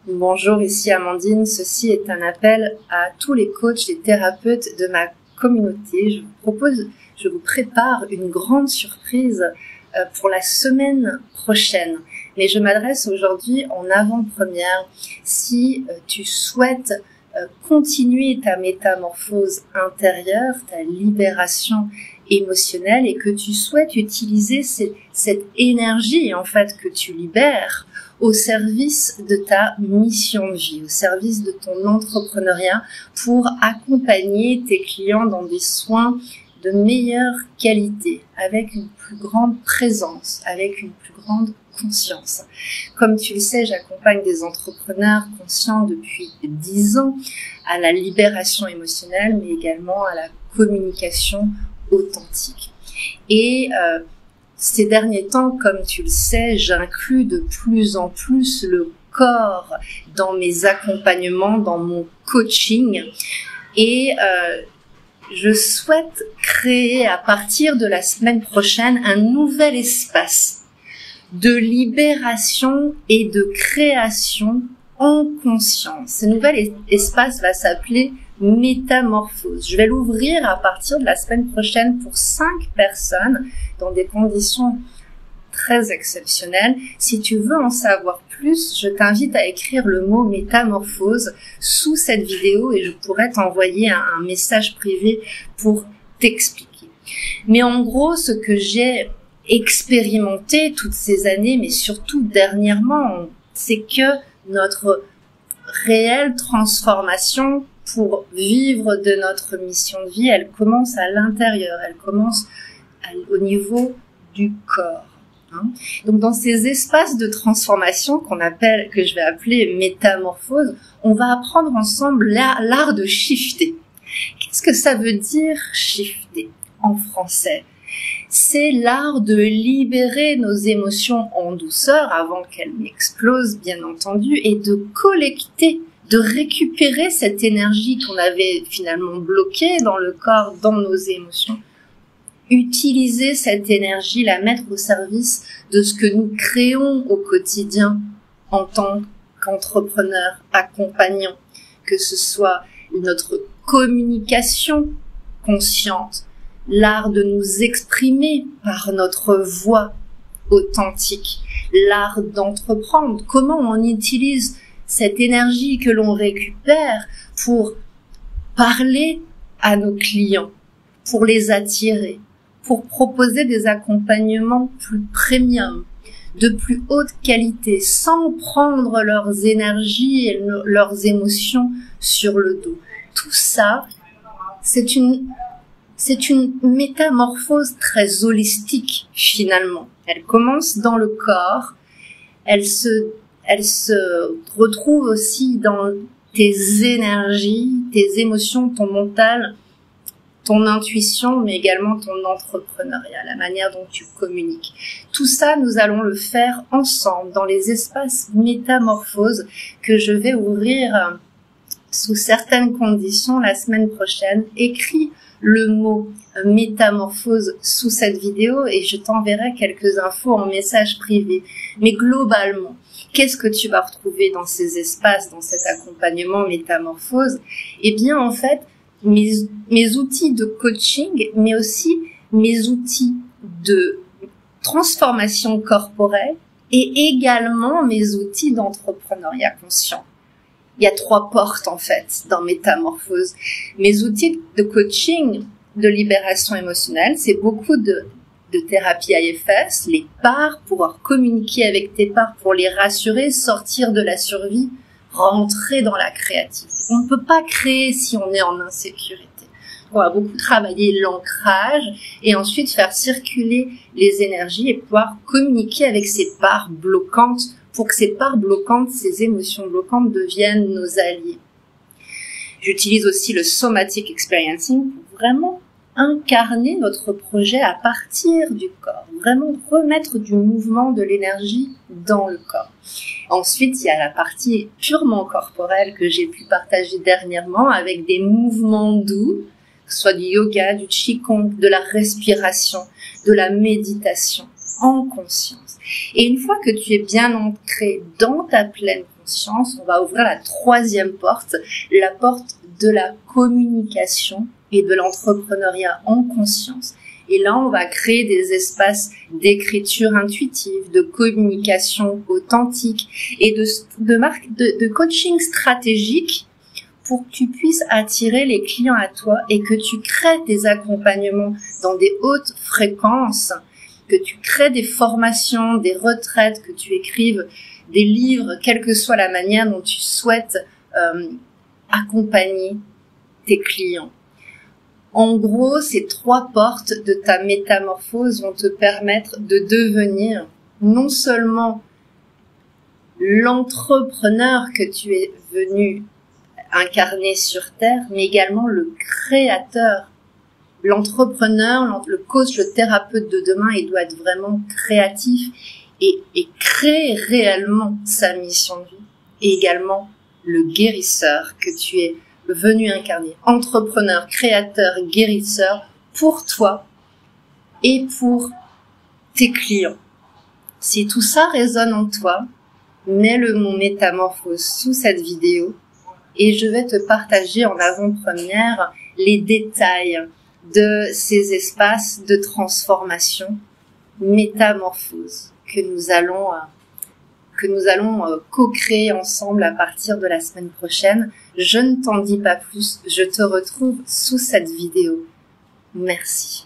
Bonjour, ici Amandine. Ceci est un appel à tous les coachs et thérapeutes de ma communauté. Je vous prépare une grande surprise pour la semaine prochaine. Mais je m'adresse aujourd'hui en avant-première. Si tu souhaites continuer ta métamorphose intérieure, ta libération émotionnelle et que tu souhaites utiliser cette énergie en fait que tu libères au service de ta mission de vie, au service de ton entrepreneuriat pour accompagner tes clients dans des soins de meilleure qualité, avec une plus grande présence, avec une plus grande conscience. Comme tu le sais, j'accompagne des entrepreneurs conscients depuis 10 ans à la libération émotionnelle, mais également à la communication authentique. Et ces derniers temps, comme tu le sais, j'inclus de plus en plus le corps dans mes accompagnements, dans mon coaching. Et je souhaite créer à partir de la semaine prochaine un nouvel espace de libération et de création en conscience. Ce nouvel espace va s'appeler Métamorphose. Je vais l'ouvrir à partir de la semaine prochaine pour 5 personnes dans des conditions très exceptionnelles. Si tu veux en savoir plus, je t'invite à écrire le mot métamorphose sous cette vidéo et je pourrais t'envoyer un message privé pour t'expliquer. Mais en gros, ce que j'ai expérimenté toutes ces années, mais surtout dernièrement, c'est que notre réelle transformation pour vivre de notre mission de vie, elle commence à l'intérieur, elle commence au niveau du corps. Donc dans ces espaces de transformation que je vais appeler métamorphose, on va apprendre ensemble l'art de shifter. Qu'est-ce que ça veut dire shifter en français? C'est l'art de libérer nos émotions en douceur avant qu'elles n'explosent, bien entendu, et de collecter, de récupérer cette énergie qu'on avait finalement bloquée dans le corps, dans nos émotions. Utiliser cette énergie, la mettre au service de ce que nous créons au quotidien en tant qu'entrepreneurs accompagnants, que ce soit notre communication consciente, l'art de nous exprimer par notre voix authentique, l'art d'entreprendre, comment on utilise cette énergie que l'on récupère pour parler à nos clients, pour les attirer, pour proposer des accompagnements plus premium, de plus haute qualité, sans prendre leurs énergies et leurs émotions sur le dos. Tout ça, c'est une métamorphose très holistique, finalement. Elle commence dans le corps, elle se retrouve aussi dans tes énergies, tes émotions, ton mental, ton intuition, mais également ton entrepreneuriat, la manière dont tu communiques. Tout ça, nous allons le faire ensemble dans les espaces métamorphoses que je vais ouvrir sous certaines conditions la semaine prochaine. Écris le mot métamorphose sous cette vidéo et je t'enverrai quelques infos en message privé. Mais globalement, qu'est-ce que tu vas retrouver dans ces espaces, dans cet accompagnement métamorphose? Eh bien, en fait, mes outils de coaching, mais aussi mes outils de transformation corporelle et également mes outils d'entrepreneuriat conscient. Il y a 3 portes, en fait, dans Métamorphose. Mes outils de coaching, de libération émotionnelle, c'est beaucoup de thérapie IFS, les parts, pouvoir communiquer avec tes parts pour les rassurer, sortir de la survie, rentrer dans la créativité. On ne peut pas créer si on est en insécurité. On va beaucoup travailler l'ancrage et ensuite faire circuler les énergies et pouvoir communiquer avec ces parts bloquantes pour que ces parts bloquantes, ces émotions bloquantes deviennent nos alliés. J'utilise aussi le somatic experiencing pour vraiment incarner notre projet à partir du corps, vraiment remettre du mouvement, de l'énergie dans le corps. Ensuite, il y a la partie purement corporelle que j'ai pu partager dernièrement avec des mouvements doux, que ce soit du yoga, du qigong, de la respiration, de la méditation en conscience. Et une fois que tu es bien ancré dans ta pleine conscience, on va ouvrir la troisième porte, la porte de la communication et de l'entrepreneuriat en conscience. Et là, on va créer des espaces d'écriture intuitive, de communication authentique et de coaching stratégique pour que tu puisses attirer les clients à toi et que tu crées des accompagnements dans des hautes fréquences, que tu crées des formations, des retraites, que tu écrives des livres, quelle que soit la manière dont tu souhaites accompagner tes clients. En gros, ces trois portes de ta métamorphose vont te permettre de devenir non seulement l'entrepreneur que tu es venu incarner sur Terre, mais également le créateur. L'entrepreneur, le coach, le thérapeute de demain, il doit être vraiment créatif et créer réellement sa mission de vie. Et également le guérisseur que tu es venu incarner. Entrepreneur, créateur, guérisseur pour toi et pour tes clients. Si tout ça résonne en toi, mets le mot métamorphose sous cette vidéo et je vais te partager en avant-première les détails de ces espaces de transformation, métamorphose que nous allons co-créer ensemble à partir de la semaine prochaine. Je ne t'en dis pas plus, je te retrouve sous cette vidéo. Merci.